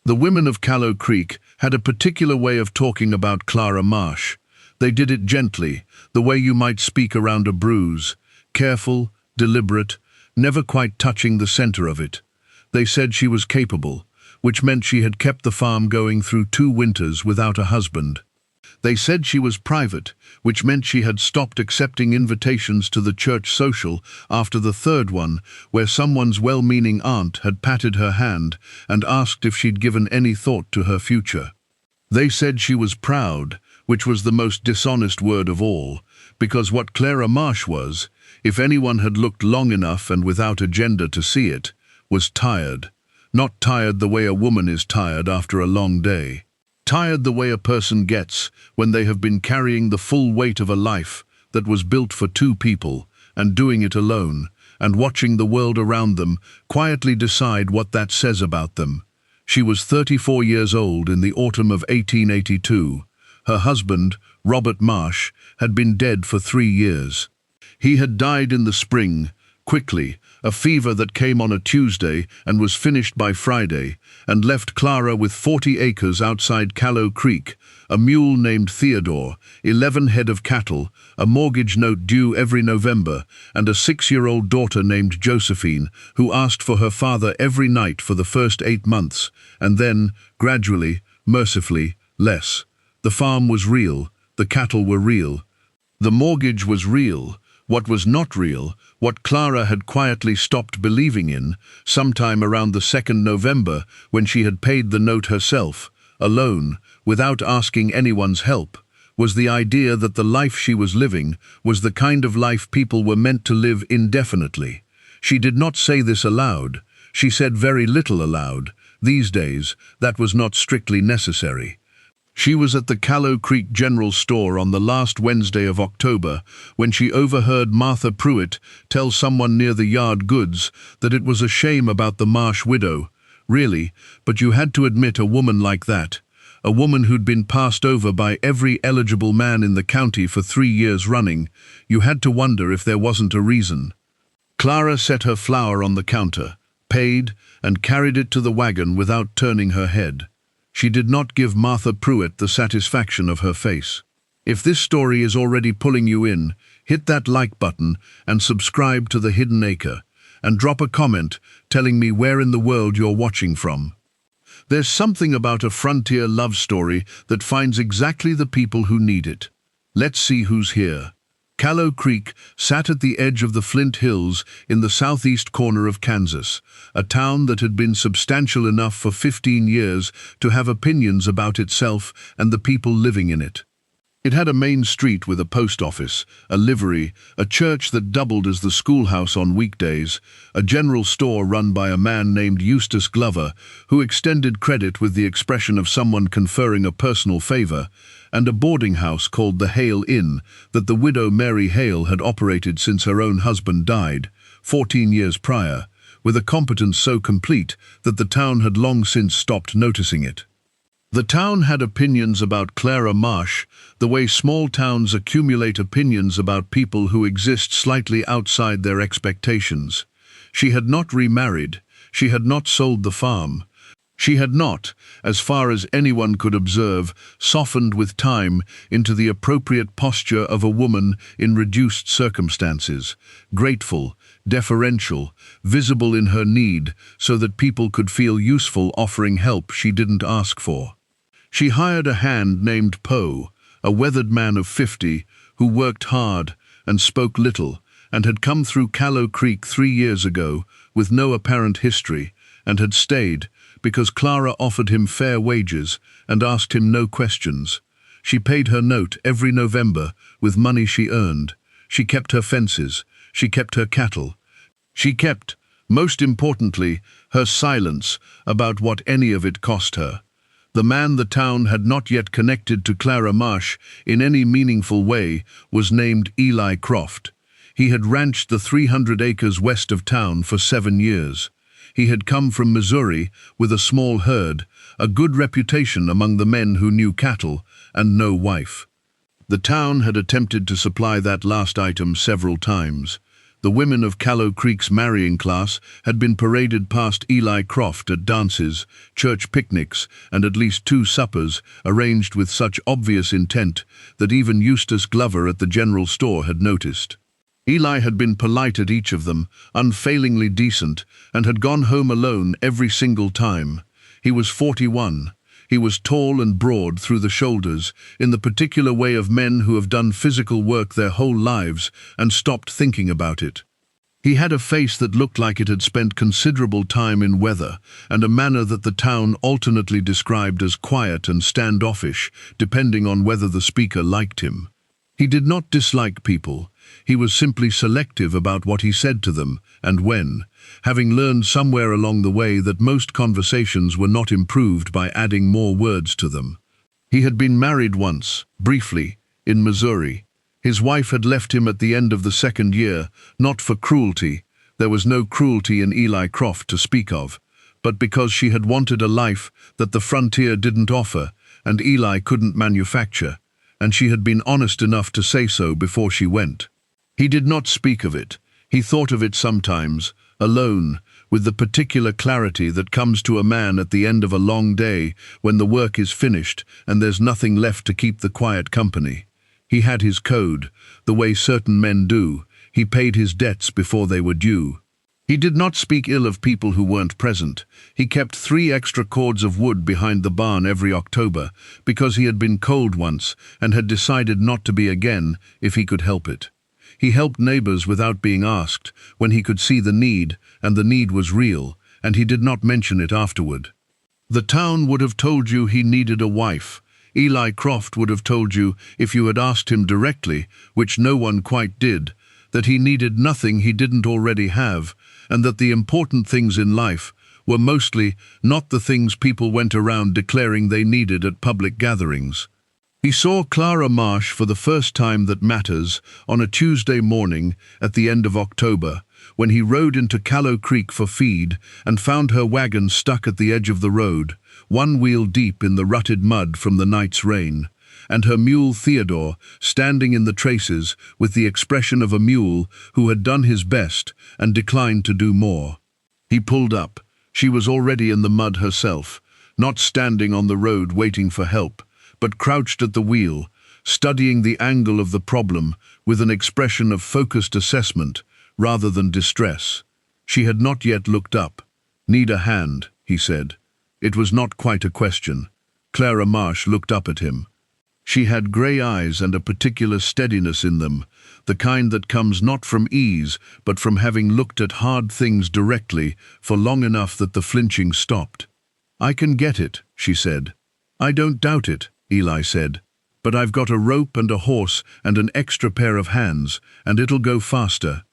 The women of Callow Creek had a particular way of talking about Clara Marsh. They did it gently, the way you might speak around a bruise, careful, deliberate, never quite touching the center of it. They said she was capable, which meant she had kept the farm going through 2 winters without a husband. They said she was private, which meant she had stopped accepting invitations to the church social after the 3rd one, where someone's well-meaning aunt had patted her hand and asked if she'd given any thought to her future. They said she was proud, which was the most dishonest word of all, because what Clara Marsh was, if anyone had looked long enough and without agenda to see it, was tired. Not tired the way a woman is tired after a long day. Tired the way a person gets when they have been carrying the full weight of a life that was built for 2 people and doing it alone, and watching the world around them quietly decide what that says about them. She was 34 years old in the autumn of 1882. Her husband, Robert Marsh, had been dead for 3 years. He had died in the spring, quickly, a fever that came on a Tuesday and was finished by Friday, and left Clara with 40 acres outside Callow Creek, a mule named Theodore, 11 head of cattle, a mortgage note due every November, and a 6-year-old daughter named Josephine, who asked for her father every night for the first 8 months, and then, gradually, mercifully, less. The farm was real, the cattle were real. The mortgage was real. What was not real, what Clara had quietly stopped believing in, sometime around the 2nd November, when she had paid the note herself, alone, without asking anyone's help, was the idea that the life she was living was the kind of life people were meant to live indefinitely. She did not say this aloud. She said very little aloud. These days, that was not strictly necessary. She was at the Callow Creek General Store on the last Wednesday of October when she overheard Martha Pruitt tell someone near the yard goods that it was a shame about the Marsh widow. Really, but you had to admit a woman like that, a woman who'd been passed over by every eligible man in the county for 3 years running, you had to wonder if there wasn't a reason. Clara set her flour on the counter, paid, and carried it to the wagon without turning her head. She did not give Martha Pruitt the satisfaction of her face. If this story is already pulling you in, hit that like button and subscribe to The Hidden Acre, and drop a comment telling me where in the world you're watching from. There's something about a frontier love story that finds exactly the people who need it. Let's see who's here. Callow Creek sat at the edge of the Flint Hills in the southeast corner of Kansas, a town that had been substantial enough for 15 years to have opinions about itself and the people living in it. It had a main street with a post office, a livery, a church that doubled as the schoolhouse on weekdays, a general store run by a man named Eustace Glover, who extended credit with the expression of someone conferring a personal favor, and a boarding house called the Hale Inn that the widow Mary Hale had operated since her own husband died, 14 years prior, with a competence so complete that the town had long since stopped noticing it. The town had opinions about Clara Marsh, the way small towns accumulate opinions about people who exist slightly outside their expectations. She had not remarried. She had not sold the farm. She had not, as far as anyone could observe, softened with time into the appropriate posture of a woman in reduced circumstances, grateful, deferential, visible in her need so that people could feel useful offering help she didn't ask for. She hired a hand named Poe, a weathered man of 50, who worked hard and spoke little, and had come through Callow Creek 3 years ago with no apparent history, and had stayed because Clara offered him fair wages and asked him no questions. She paid her note every November with money she earned. She kept her fences. She kept her cattle. She kept, most importantly, her silence about what any of it cost her. The man the town had not yet connected to Clara Marsh in any meaningful way was named Eli Croft. He had ranched the 300 acres west of town for 7 years. He had come from Missouri with a small herd, a good reputation among the men who knew cattle, and no wife. The town had attempted to supply that last item several times. The women of Callow Creek's marrying class had been paraded past Eli Croft at dances, church picnics, and at least 2 suppers, arranged with such obvious intent that even Eustace Glover at the general store had noticed. Eli had been polite at each of them, unfailingly decent, and had gone home alone every single time. He was 41. He was tall and broad through the shoulders, in the particular way of men who have done physical work their whole lives and stopped thinking about it. He had a face that looked like it had spent considerable time in weather, and a manner that the town alternately described as quiet and standoffish, depending on whether the speaker liked him. He did not dislike people. He was simply selective about what he said to them and when, having learned somewhere along the way that most conversations were not improved by adding more words to them. He had been married once, briefly, in Missouri. His wife had left him at the end of the 2nd year, not for cruelty. There was no cruelty in Eli Croft to speak of, but because she had wanted a life that the frontier didn't offer and Eli couldn't manufacture, and she had been honest enough to say so before she went. He did not speak of it. He thought of it sometimes, alone, with the particular clarity that comes to a man at the end of a long day when the work is finished and there's nothing left to keep the quiet company. He had his code, the way certain men do. He paid his debts before they were due. He did not speak ill of people who weren't present. He kept 3 extra cords of wood behind the barn every October because he had been cold once and had decided not to be again if he could help it. He helped neighbors without being asked when he could see the need, and the need was real, and he did not mention it afterward. The town would have told you he needed a wife. Eli Croft would have told you, if you had asked him directly, which no one quite did, that he needed nothing he didn't already have, and that the important things in life were mostly not the things people went around declaring they needed at public gatherings. He saw Clara Marsh for the first time that matters on a Tuesday morning at the end of October, when he rode into Callow Creek for feed and found her wagon stuck at the edge of the road, 1 wheel deep in the rutted mud from the night's rain, and her mule Theodore standing in the traces with the expression of a mule who had done his best and declined to do more. He pulled up. She was already in the mud herself, not standing on the road waiting for help, but crouched at the wheel, studying the angle of the problem with an expression of focused assessment rather than distress. She had not yet looked up. "Need a hand," he said. It was not quite a question. Clara Marsh looked up at him. She had grey eyes and a particular steadiness in them, the kind that comes not from ease, but from having looked at hard things directly for long enough that the flinching stopped. "I can get it," she said. "I don't doubt it," Eli said, "but I've got a rope and a horse and an extra pair of hands, and it'll go faster."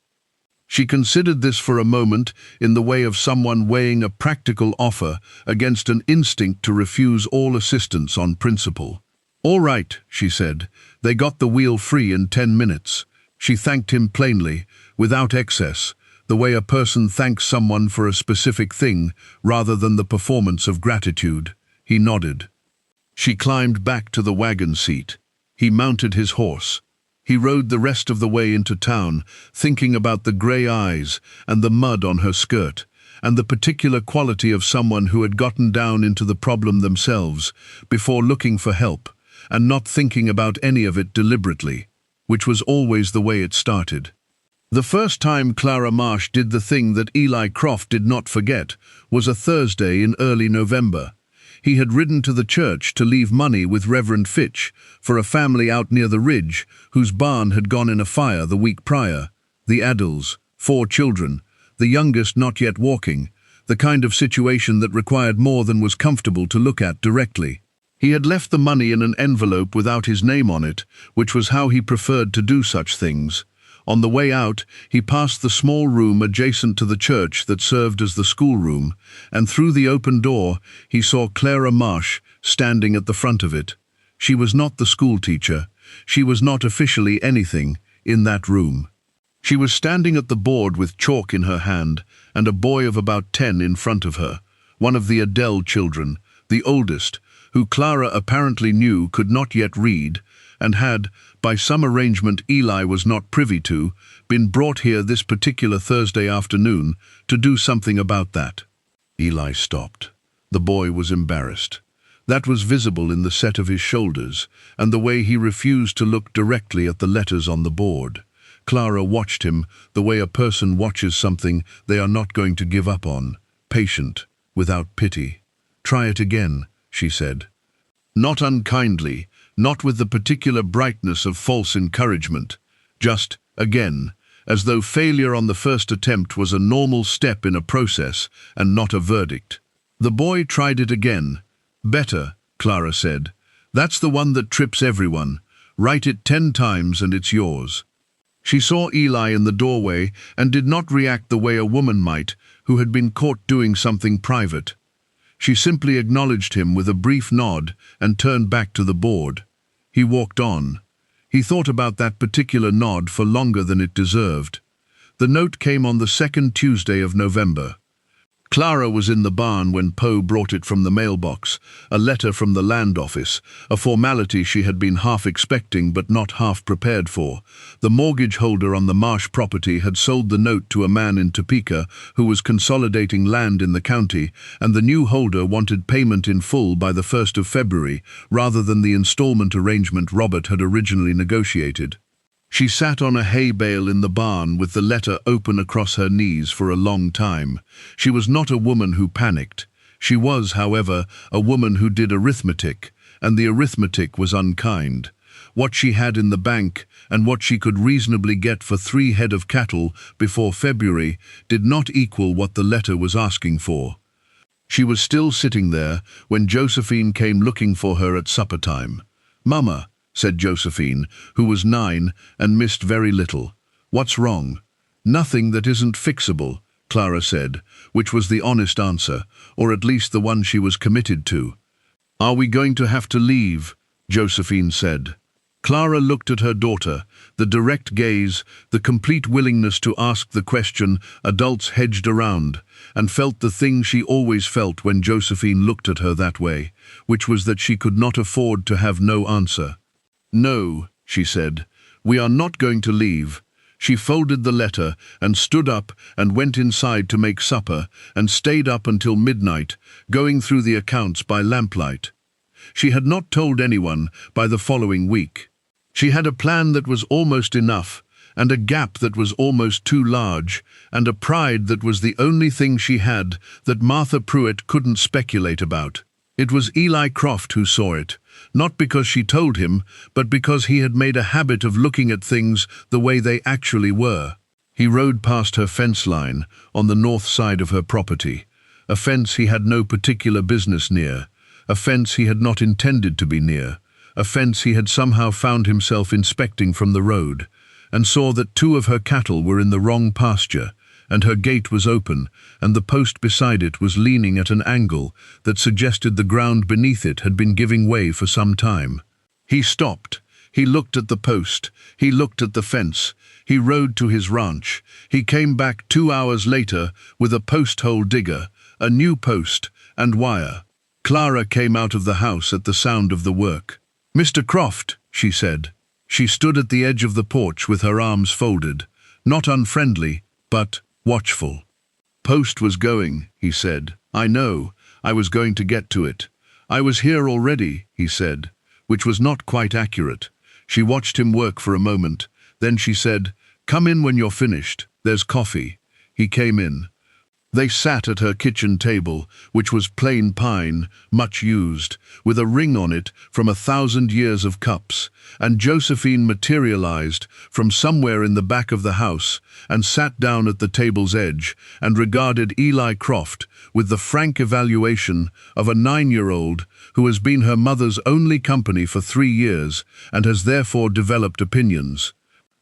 She considered this for a moment in the way of someone weighing a practical offer against an instinct to refuse all assistance on principle. "All right," she said. They got the wheel free in 10 minutes. She thanked him plainly, without excess, the way a person thanks someone for a specific thing rather than the performance of gratitude. He nodded. She climbed back to the wagon seat. He mounted his horse. He rode the rest of the way into town, thinking about the grey eyes and the mud on her skirt, and the particular quality of someone who had gotten down into the problem themselves before looking for help, and not thinking about any of it deliberately, which was always the way it started. The first time Clara Marsh did the thing that Eli Croft did not forget was a Thursday in early November. He had ridden to the church to leave money with Reverend Fitch for a family out near the ridge whose barn had gone in a fire the week prior. The Adels, 4 children, the youngest not yet walking, the kind of situation that required more than was comfortable to look at directly. He had left the money in an envelope without his name on it, which was how he preferred to do such things. On the way out, he passed the small room adjacent to the church that served as the schoolroom, and through the open door he saw Clara Marsh standing at the front of it. She was not the schoolteacher. She was not officially anything in that room. She was standing at the board with chalk in her hand and a boy of about 10 in front of her, one of the Adele children, the oldest, who Clara apparently knew could not yet read, and had, by some arrangement Eli was not privy to, been brought here this particular Thursday afternoon to do something about that. Eli stopped. The boy was embarrassed. That was visible in the set of his shoulders, and the way he refused to look directly at the letters on the board. Clara watched him, the way a person watches something they are not going to give up on, patient, without pity. "Try it again," she said. Not unkindly, not with the particular brightness of false encouragement. Just, again, as though failure on the first attempt was a normal step in a process and not a verdict. The boy tried it again. "Better," Clara said. "That's the one that trips everyone. Write it 10 times and it's yours." She saw Eli in the doorway and did not react the way a woman might who had been caught doing something private. She simply acknowledged him with a brief nod and turned back to the board. He walked on. He thought about that particular nod for longer than it deserved. The note came on the 2nd Tuesday of November. Clara was in the barn when Poe brought it from the mailbox, a letter from the land office, a formality she had been half expecting but not half prepared for. The mortgage holder on the Marsh property had sold the note to a man in Topeka who was consolidating land in the county, and the new holder wanted payment in full by the 1st of February, rather than the installment arrangement Robert had originally negotiated. She sat on a hay bale in the barn with the letter open across her knees for a long time. She was not a woman who panicked. She was, however, a woman who did arithmetic, and the arithmetic was unkind. What she had in the bank and what she could reasonably get for 3 head of cattle before February did not equal what the letter was asking for. She was still sitting there when Josephine came looking for her at supper time. "Mama," said Josephine, who was 9 and missed very little. "What's wrong?" "Nothing that isn't fixable," Clara said, which was the honest answer, or at least the one she was committed to. "Are we going to have to leave?" Josephine said. Clara looked at her daughter, the direct gaze, the complete willingness to ask the question adults hedged around, and felt the thing she always felt when Josephine looked at her that way, which was that she could not afford to have no answer. "No," she said, "we are not going to leave." She folded the letter and stood up and went inside to make supper and stayed up until midnight, going through the accounts by lamplight. She had not told anyone by the following week. She had a plan that was almost enough, and a gap that was almost too large, and a pride that was the only thing she had that Martha Pruitt couldn't speculate about. It was Eli Croft who saw it, not because she told him, but because he had made a habit of looking at things the way they actually were. He rode past her fence line, on the north side of her property, a fence he had no particular business near, a fence he had not intended to be near, a fence he had somehow found himself inspecting from the road, and saw that 2 of her cattle were in the wrong pasture, and her gate was open, and the post beside it was leaning at an angle that suggested the ground beneath it had been giving way for some time. He stopped. He looked at the post. He looked at the fence. He rode to his ranch. He came back 2 hours later with a post-hole digger, a new post, and wire. Clara came out of the house at the sound of the work. "Mr. Croft," she said. She stood at the edge of the porch with her arms folded, not unfriendly, but watchful. "Post was going," he said. "I know. I was going to get to it. I was here already," he said, which was not quite accurate. She watched him work for a moment. Then she said, "Come in when you're finished. There's coffee." He came in. They sat at her kitchen table, which was plain pine, much used, with a ring on it from 1,000 years of cups, and Josephine materialized from somewhere in the back of the house and sat down at the table's edge and regarded Eli Croft with the frank evaluation of a 9-year-old who has been her mother's only company for 3 years and has therefore developed opinions.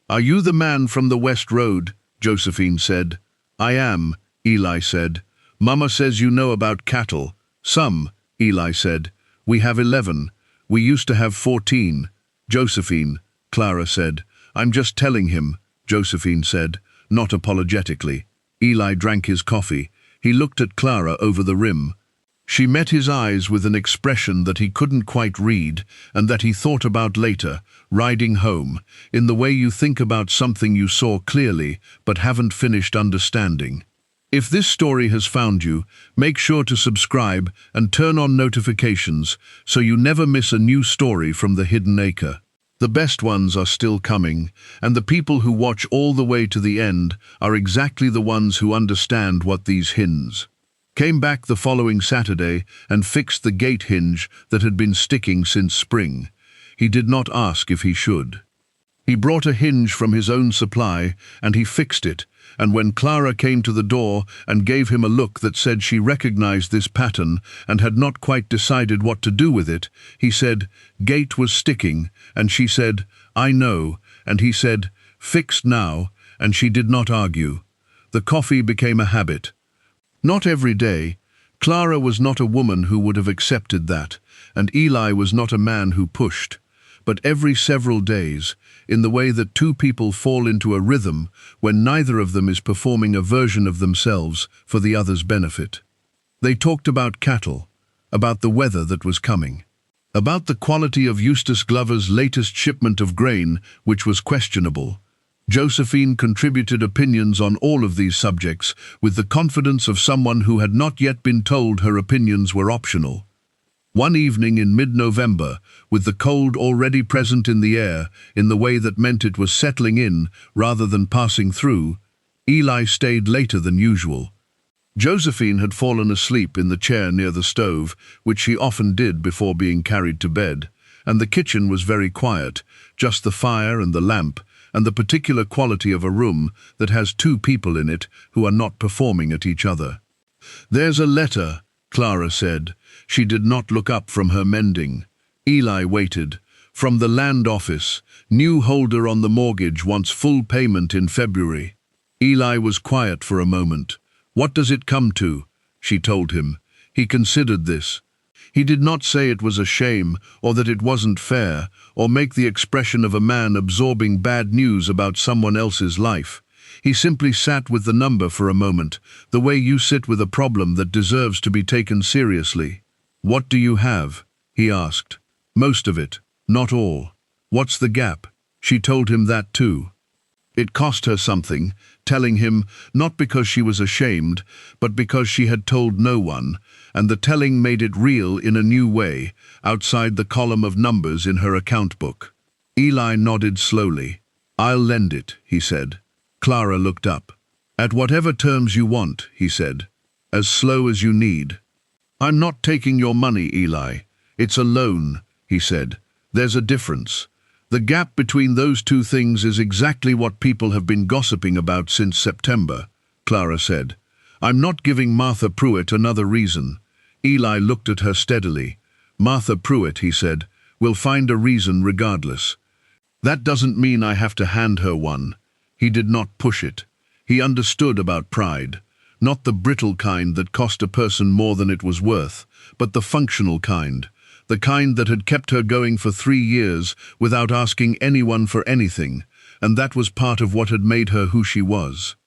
"Are you the man from the West Road?" Josephine said. "I am," Eli said. "Mama says you know about cattle." "Some," Eli said. "We have 11. We used to have 14. "Josephine," Clara said. "I'm just telling him," Josephine said, not apologetically. Eli drank his coffee. He looked at Clara over the rim. She met his eyes with an expression that he couldn't quite read and that he thought about later, riding home, in the way you think about something you saw clearly but haven't finished understanding. If this story has found you, make sure to subscribe and turn on notifications so you never miss a new story from the Hidden Acre. The best ones are still coming, and the people who watch all the way to the end are exactly the ones who understand what these hinge. Came back the following Saturday and fixed the gate hinge that had been sticking since spring. He did not ask if he should. He brought a hinge from his own supply, and he fixed it, and when Clara came to the door and gave him a look that said she recognized this pattern and had not quite decided what to do with it, he said, "Gate was sticking," and she said, "I know," and he said, "Fixed now," and she did not argue. The coffee became a habit. Not every day. Clara was not a woman who would have accepted that, and Eli was not a man who pushed. But every several days, in the way that two people fall into a rhythm when neither of them is performing a version of themselves for the other's benefit. They talked about cattle, about the weather that was coming, about the quality of Eustace Glover's latest shipment of grain, which was questionable. Josephine contributed opinions on all of these subjects with the confidence of someone who had not yet been told her opinions were optional. One evening in mid-November, with the cold already present in the air in the way that meant it was settling in rather than passing through, Eli stayed later than usual. Josephine had fallen asleep in the chair near the stove, which she often did before being carried to bed, and the kitchen was very quiet, just the fire and the lamp, and the particular quality of a room that has two people in it who are not performing at each other. "There's a letter," Clara said. She did not look up from her mending. Eli waited. "From the land office. New holder on the mortgage wants full payment in February." Eli was quiet for a moment. "What does it come to?" she told him. He considered this. He did not say it was a shame or that it wasn't fair or make the expression of a man absorbing bad news about someone else's life. He simply sat with the number for a moment, the way you sit with a problem that deserves to be taken seriously. "What do you have?" he asked. "Most of it, not all." "What's the gap?" She told him that too. It cost her something, telling him, not because she was ashamed, but because she had told no one, and the telling made it real in a new way, outside the column of numbers in her account book. Eli nodded slowly. "I'll lend it," he said. Clara looked up. "At whatever terms you want," he said. "As slow as you need." "I'm not taking your money, Eli. It's a loan," he said. "There's a difference. The gap between those two things is exactly what people have been gossiping about since September," Clara said. "I'm not giving Martha Pruitt another reason." Eli looked at her steadily. "Martha Pruitt," he said, "will find a reason regardless. That doesn't mean I have to hand her one." He did not push it. He understood about pride. Not the brittle kind that cost a person more than it was worth, but the functional kind. The kind that had kept her going for 3 years without asking anyone for anything, and that was part of what had made her who she was.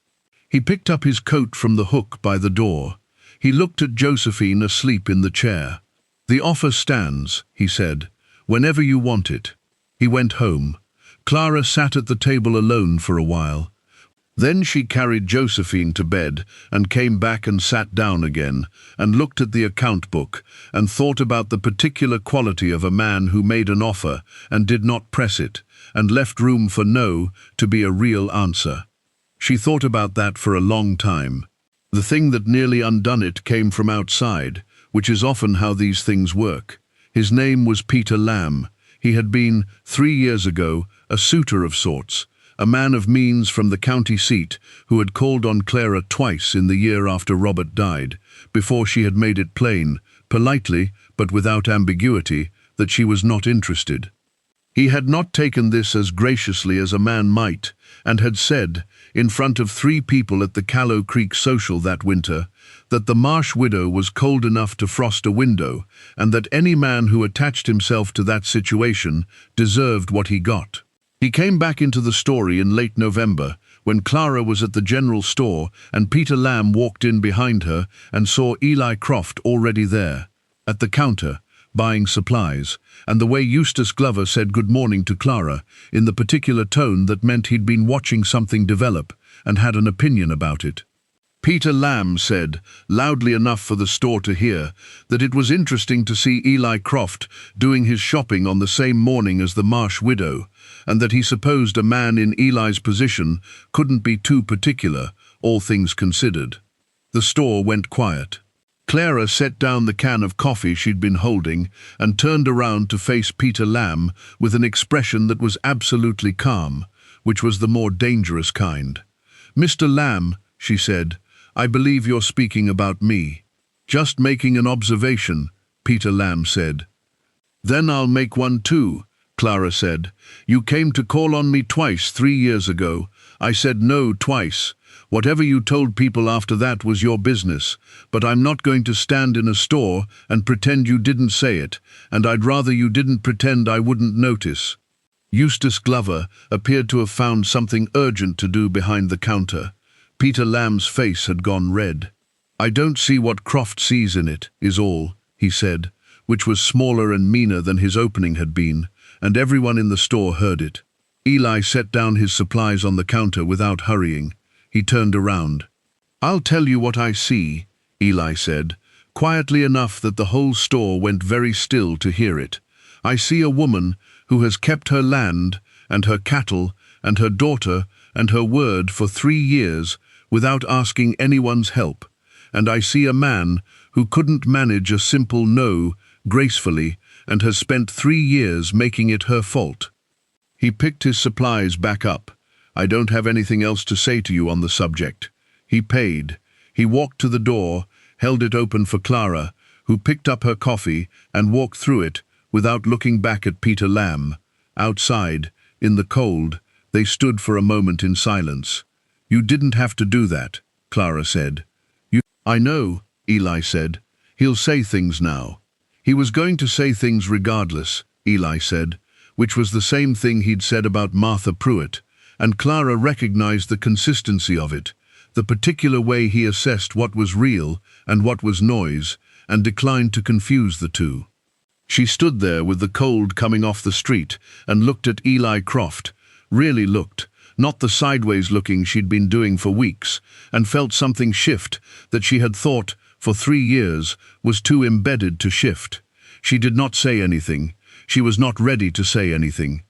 He picked up his coat from the hook by the door. He looked at Josephine asleep in the chair. "The offer stands," he said, "whenever you want it." He went home. Clara sat at the table alone for a while. Then she carried Josephine to bed and came back and sat down again and looked at the account book and thought about the particular quality of a man who made an offer and did not press it and left room for no to be a real answer. She thought about that for a long time. The thing that nearly undone it came from outside, which is often how these things work. His name was Peter Lamb. He had been, 3 years ago, a suitor of sorts, a man of means from the county seat who had called on Clara twice in the year after Robert died, before she had made it plain, politely but without ambiguity, that she was not interested. He had not taken this as graciously as a man might, and had said, in front of 3 people at the Callow Creek social that winter, that the Marsh widow was cold enough to frost a window, and that any man who attached himself to that situation deserved what he got. He came back into the story in late November, when Clara was at the general store and Peter Lamb walked in behind her and saw Eli Croft already there, at the counter, buying supplies, and the way Eustace Glover said good morning to Clara, in the particular tone that meant he'd been watching something develop and had an opinion about it. Peter Lamb said, loudly enough for the store to hear, that it was interesting to see Eli Croft doing his shopping on the same morning as the Marsh widow, and that he supposed a man in Eli's position couldn't be too particular, all things considered. The store went quiet. Clara set down the can of coffee she'd been holding and turned around to face Peter Lamb with an expression that was absolutely calm, which was the more dangerous kind. "Mr. Lamb," she said, "I believe you're speaking about me." "Just making an observation," Peter Lamb said. "Then I'll make one too," Clara said. "You came to call on me twice 3 years ago. I said no twice. Whatever you told people after that was your business, but I'm not going to stand in a store and pretend you didn't say it, and I'd rather you didn't pretend I wouldn't notice." Eustace Glover appeared to have found something urgent to do behind the counter. Peter Lamb's face had gone red. "I don't see what Croft sees in it, is all," he said, which was smaller and meaner than his opening had been, and everyone in the store heard it. Eli set down his supplies on the counter without hurrying. He turned around. "I'll tell you what I see," Eli said, quietly enough that the whole store went very still to hear it. "I see a woman who has kept her land and her cattle and her daughter and her word for 3 years without asking anyone's help, and I see a man who couldn't manage a simple no gracefully and has spent 3 years making it her fault." He picked his supplies back up. "I don't have anything else to say to you on the subject." He paid. He walked to the door, held it open for Clara, who picked up her coffee and walked through it without looking back at Peter Lamb. Outside, in the cold, they stood for a moment in silence. "You didn't have to do that," Clara said. "I know," Eli said. "He'll say things now." "He was going to say things regardless," Eli said, which was the same thing he'd said about Martha Pruitt, and Clara recognized the consistency of it, the particular way he assessed what was real and what was noise, and declined to confuse the two. She stood there with the cold coming off the street and looked at Eli Croft, really looked, not the sideways looking she'd been doing for weeks, and felt something shift that she had thought, for 3 years, was too embedded to shift. She did not say anything. She was not ready to say anything.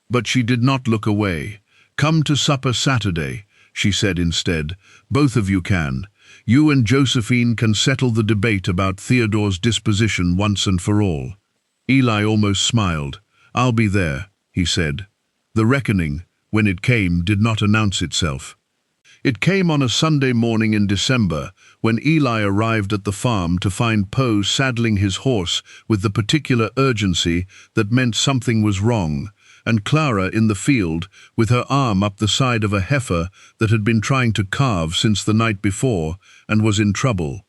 But she did not look away. "Come to supper Saturday," she said instead. "Both of you can. You and Josephine can settle the debate about Theodore's disposition once and for all." Eli almost smiled. "I'll be there," he said. The reckoning, when it came, did not announce itself. It came on a Sunday morning in December, when Eli arrived at the farm to find Poe saddling his horse with the particular urgency that meant something was wrong, and Clara in the field with her arm up the side of a heifer that had been trying to calve since the night before and was in trouble.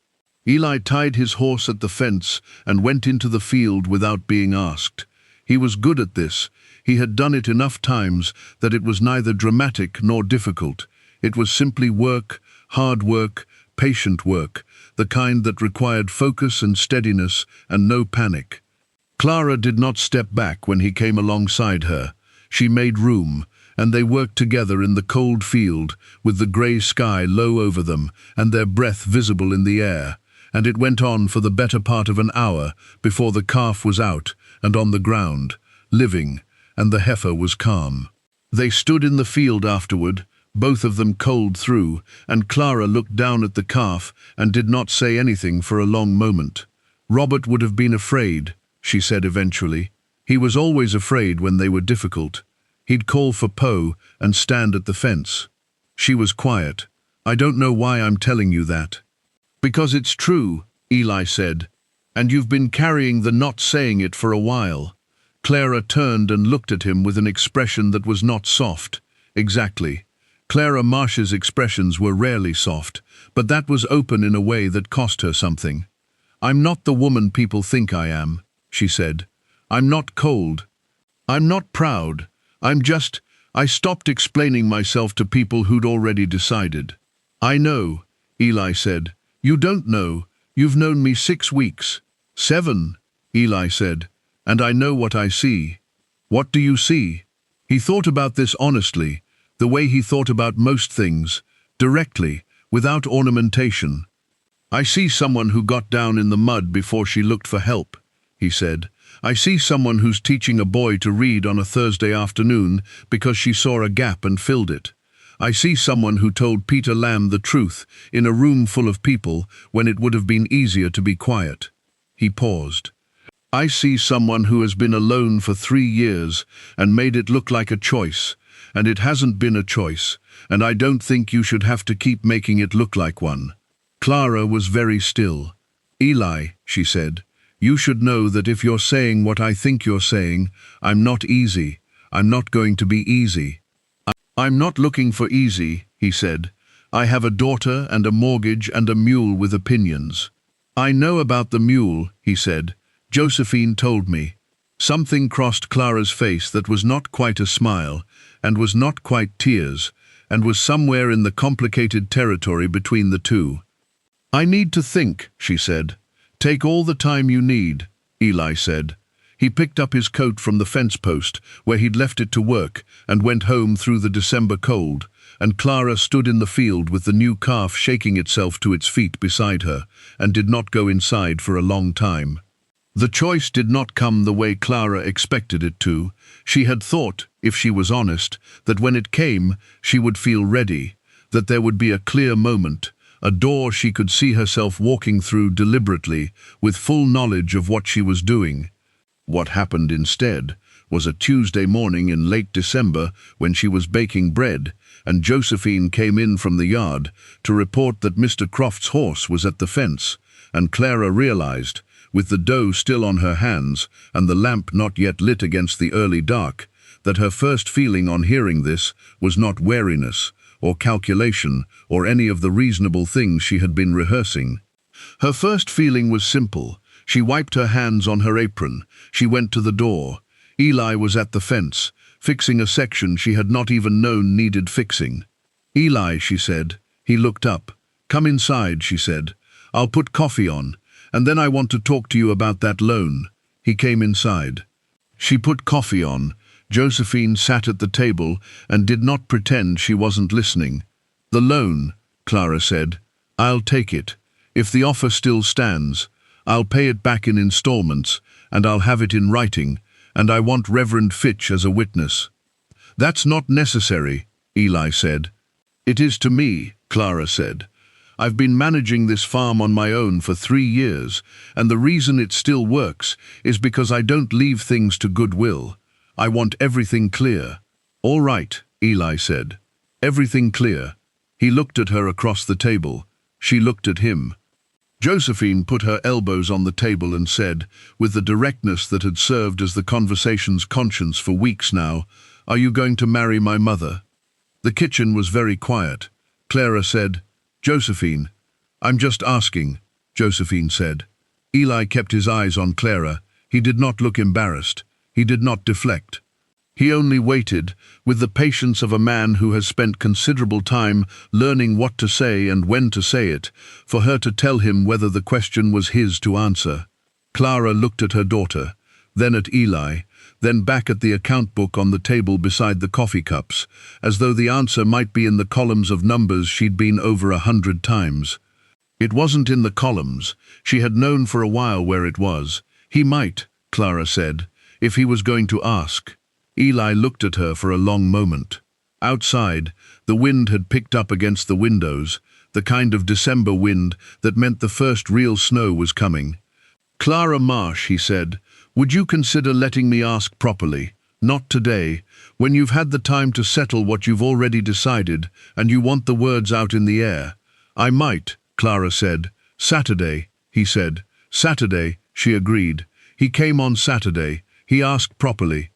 Eli tied his horse at the fence and went into the field without being asked. He was good at this. He had done it enough times that it was neither dramatic nor difficult. It was simply work, hard work, patient work, the kind that required focus and steadiness and no panic. Clara did not step back when he came alongside her. She made room, and they worked together in the cold field, with the grey sky low over them and their breath visible in the air, and it went on for the better part of an hour before the calf was out and on the ground, living, and the heifer was calm. They stood in the field afterward, both of them cold through, and Clara looked down at the calf and did not say anything for a long moment. "Robert would have been afraid," she said eventually. "He was always afraid when they were difficult. He'd call for Poe and stand at the fence." She was quiet. "I don't know why I'm telling you that." "Because it's true," Eli said, "and you've been carrying the not saying it for a while." Clara turned and looked at him with an expression that was not soft. Exactly. Clara Marsh's expressions were rarely soft, but that was open in a way that cost her something. "I'm not the woman people think I am," she said. "I'm not cold. I'm not proud. I'm just, I stopped explaining myself to people who'd already decided. I know, Eli said. You don't know. You've known me 6 weeks. 7, Eli said. And I know what I see. What do you see? He thought about this honestly, the way he thought about most things, directly, without ornamentation. I see someone who got down in the mud before she looked for help, he said. I see someone who's teaching a boy to read on a Thursday afternoon because she saw a gap and filled it. I see someone who told Peter Lamb the truth in a room full of people when it would have been easier to be quiet. He paused. I see someone who has been alone for 3 years and made it look like a choice, and it hasn't been a choice, and I don't think you should have to keep making it look like one. Clara was very still. Eli, she said, you should know that if you're saying what I think you're saying, I'm not easy. I'm not going to be easy. I'm not looking for easy, he said. I have a daughter and a mortgage and a mule with opinions. I know about the mule, he said. Josephine told me. Something crossed Clara's face that was not quite a smile, and was not quite tears, and was somewhere in the complicated territory between the two. I need to think, she said. Take all the time you need, Eli said. He picked up his coat from the fence post, where he'd left it to work, and went home through the December cold, and Clara stood in the field with the new calf shaking itself to its feet beside her, and did not go inside for a long time. The choice did not come the way Clara expected it to. She had thought, if she was honest, that when it came, she would feel ready, that there would be a clear moment, a door she could see herself walking through deliberately, with full knowledge of what she was doing. What happened instead was a Tuesday morning in late December when she was baking bread, and Josephine came in from the yard to report that Mr. Croft's horse was at the fence, and Clara realized, with the dough still on her hands and the lamp not yet lit against the early dark, that her first feeling on hearing this was not wariness or calculation or any of the reasonable things she had been rehearsing. Her first feeling was simple. She wiped her hands on her apron. She went to the door. Eli was at the fence, fixing a section she had not even known needed fixing. Eli, she said. He looked up. Come inside, she said. I'll put coffee on, and then I want to talk to you about that loan. He came inside. She put coffee on. Josephine sat at the table and did not pretend she wasn't listening. The loan, Clara said. I'll take it. If the offer still stands, I'll pay it back in installments, and I'll have it in writing, and I want Reverend Fitch as a witness. That's not necessary, Eli said. It is to me, Clara said. I've been managing this farm on my own for 3 years, and the reason it still works is because I don't leave things to goodwill. I want everything clear. All right, Eli said. Everything clear. He looked at her across the table. She looked at him. Josephine put her elbows on the table and said, with the directness that had served as the conversation's conscience for weeks now, "Are you going to marry my mother?" The kitchen was very quiet. Clara said, "Josephine." "I'm just asking," Josephine said. Eli kept his eyes on Clara. He did not look embarrassed. He did not deflect. He only waited, with the patience of a man who has spent considerable time learning what to say and when to say it, for her to tell him whether the question was his to answer. Clara looked at her daughter, then at Eli, then back at the account book on the table beside the coffee cups, as though the answer might be in the columns of numbers she'd been over 100 times. It wasn't in the columns. She had known for a while where it was. He might, Clara said, if he was going to ask. Eli looked at her for a long moment. Outside, the wind had picked up against the windows, the kind of December wind that meant the first real snow was coming. "Clara Marsh," he said, "would you consider letting me ask properly? Not today, when you've had the time to settle what you've already decided and you want the words out in the air." "I might," Clara said. "Saturday," he said. "Saturday," she agreed. "He came on Saturday. He asked properly."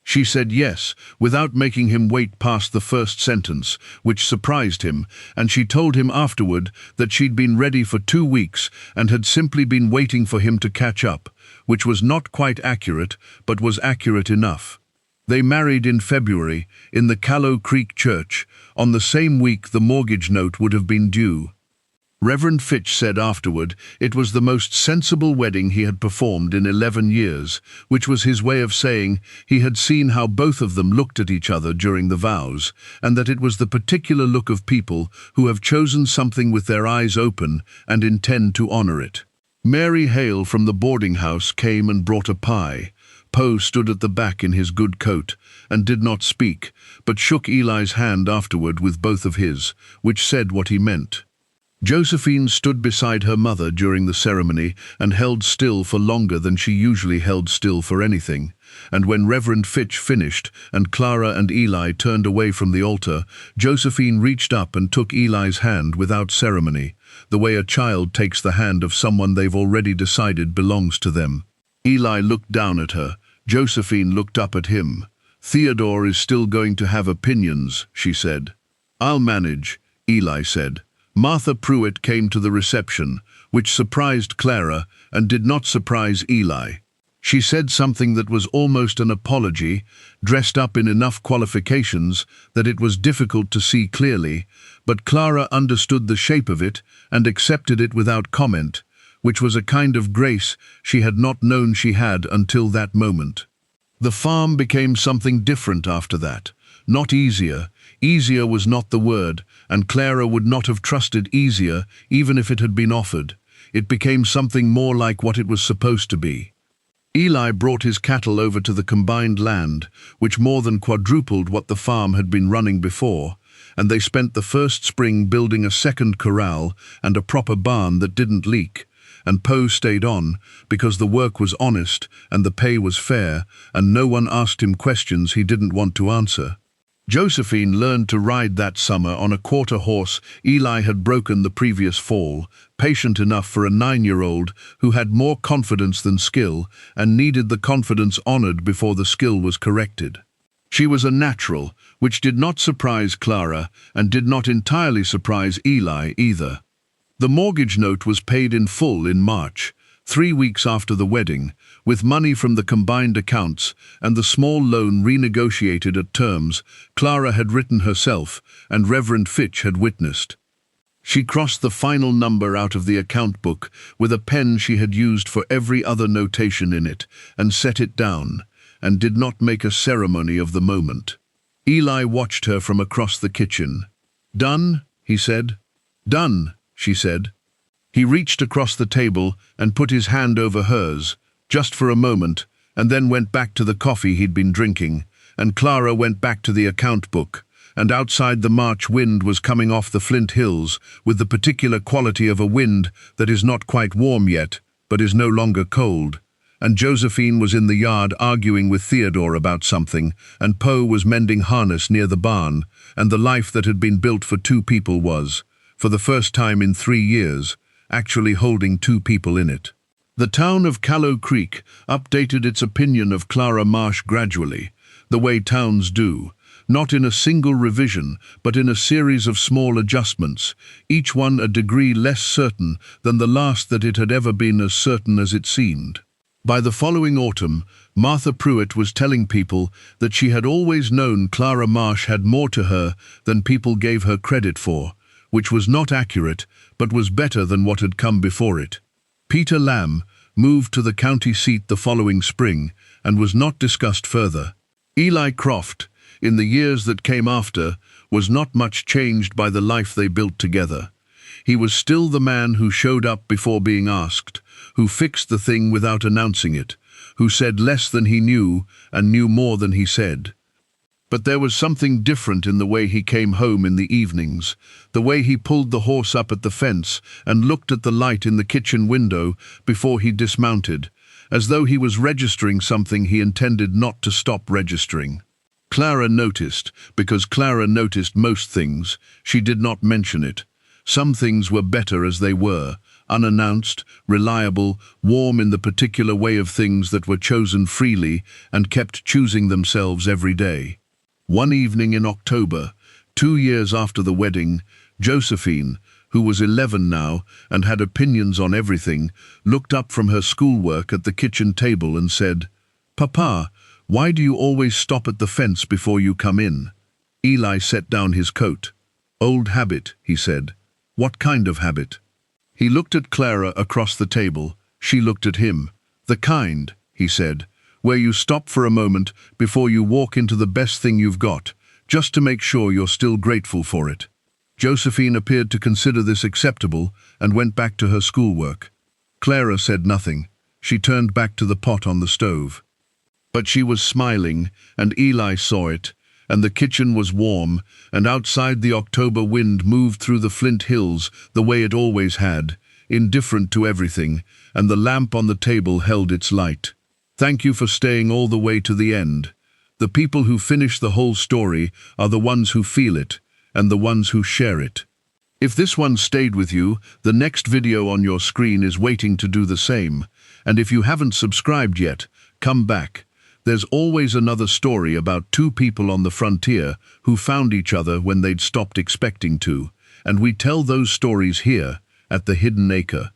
She said yes, without making him wait past the first sentence, which surprised him, and she told him afterward that she'd been ready for 2 weeks and had simply been waiting for him to catch up, which was not quite accurate, but was accurate enough. They married in February, in the Callow Creek church, on the same week the mortgage note would have been due. Reverend Fitch said afterward it was the most sensible wedding he had performed in 11 years, which was his way of saying he had seen how both of them looked at each other during the vows, and that it was the particular look of people who have chosen something with their eyes open and intend to honor it. Mary Hale from the boarding house came and brought a pie. Poe stood at the back in his good coat and did not speak, but shook Eli's hand afterward with both of his, which said what he meant. Josephine stood beside her mother during the ceremony and held still for longer than she usually held still for anything, and when Reverend Fitch finished and Clara and Eli turned away from the altar, Josephine reached up and took Eli's hand without ceremony, the way a child takes the hand of someone they've already decided belongs to them. Eli looked down at her. Josephine looked up at him. "Theodore is still going to have opinions," she said. "I'll manage," Eli said. Martha Pruitt came to the reception, which surprised Clara and did not surprise Eli. She said something that was almost an apology, dressed up in enough qualifications that it was difficult to see clearly, but Clara understood the shape of it and accepted it without comment, which was a kind of grace she had not known she had until that moment. The farm became something different after that. Not easier. Easier was not the word, and Clara would not have trusted easier even if it had been offered. It became something more like what it was supposed to be. Eli brought his cattle over to the combined land, which more than quadrupled what the farm had been running before, and they spent the first spring building a second corral and a proper barn that didn't leak. And Poe stayed on, because the work was honest and the pay was fair, and no one asked him questions he didn't want to answer. Josephine learned to ride that summer on a quarter horse Eli had broken the previous fall, patient enough for a 9-year-old who had more confidence than skill and needed the confidence honored before the skill was corrected. She was a natural, which did not surprise Clara and did not entirely surprise Eli either. The mortgage note was paid in full in March, 3 weeks after the wedding, with money from the combined accounts and the small loan renegotiated at terms Clara had written herself and Reverend Fitch had witnessed. She crossed the final number out of the account book with a pen she had used for every other notation in it and set it down, and did not make a ceremony of the moment. Eli watched her from across the kitchen. "Done?" he said. "Done," she said. He reached across the table and put his hand over hers, just for a moment, and then went back to the coffee he'd been drinking, and Clara went back to the account book, and outside the March wind was coming off the Flint Hills with the particular quality of a wind that is not quite warm yet, but is no longer cold, and Josephine was in the yard arguing with Theodore about something, and Poe was mending harness near the barn, and the life that had been built for 2 people was, for the first time in 3 years, actually holding 2 people in it. The town of Callow Creek updated its opinion of Clara Marsh gradually, the way towns do, not in a single revision, but in a series of small adjustments, each one a degree less certain than the last that it had ever been as certain as it seemed. By the following autumn, Martha Pruitt was telling people that she had always known Clara Marsh had more to her than people gave her credit for, which was not accurate, but was better than what had come before it. Peter Lamb moved to the county seat the following spring and was not discussed further. Eli Croft, in the years that came after, was not much changed by the life they built together. He was still the man who showed up before being asked, who fixed the thing without announcing it, who said less than he knew and knew more than he said. But there was something different in the way he came home in the evenings, the way he pulled the horse up at the fence and looked at the light in the kitchen window before he dismounted, as though he was registering something he intended not to stop registering. Clara noticed, because Clara noticed most things, she did not mention it. Some things were better as they were, unannounced, reliable, warm in the particular way of things that were chosen freely and kept choosing themselves every day. One evening in October, 2 years after the wedding, Josephine, who was 11 now and had opinions on everything, looked up from her schoolwork at the kitchen table and said, "Papa, Why do you always stop at the fence before you come in?" Eli set down his coat. "Old habit," he said. "What kind of habit?" He looked at Clara across the table. She looked at him. "The kind," he said, "where you stop for a moment before you walk into the best thing you've got, just to make sure you're still grateful for it." Josephine appeared to consider this acceptable and went back to her schoolwork. Clara said nothing. She turned back to the pot on the stove. But she was smiling, and Eli saw it, and the kitchen was warm, and outside the October wind moved through the Flint Hills the way it always had, indifferent to everything, and the lamp on the table held its light. Thank you for staying all the way to the end. The people who finish the whole story are the ones who feel it, and the ones who share it. If this one stayed with you, the next video on your screen is waiting to do the same, and if you haven't subscribed yet, come back. There's always another story about two people on the frontier who found each other when they'd stopped expecting to, and we tell those stories here at the Hidden Acre.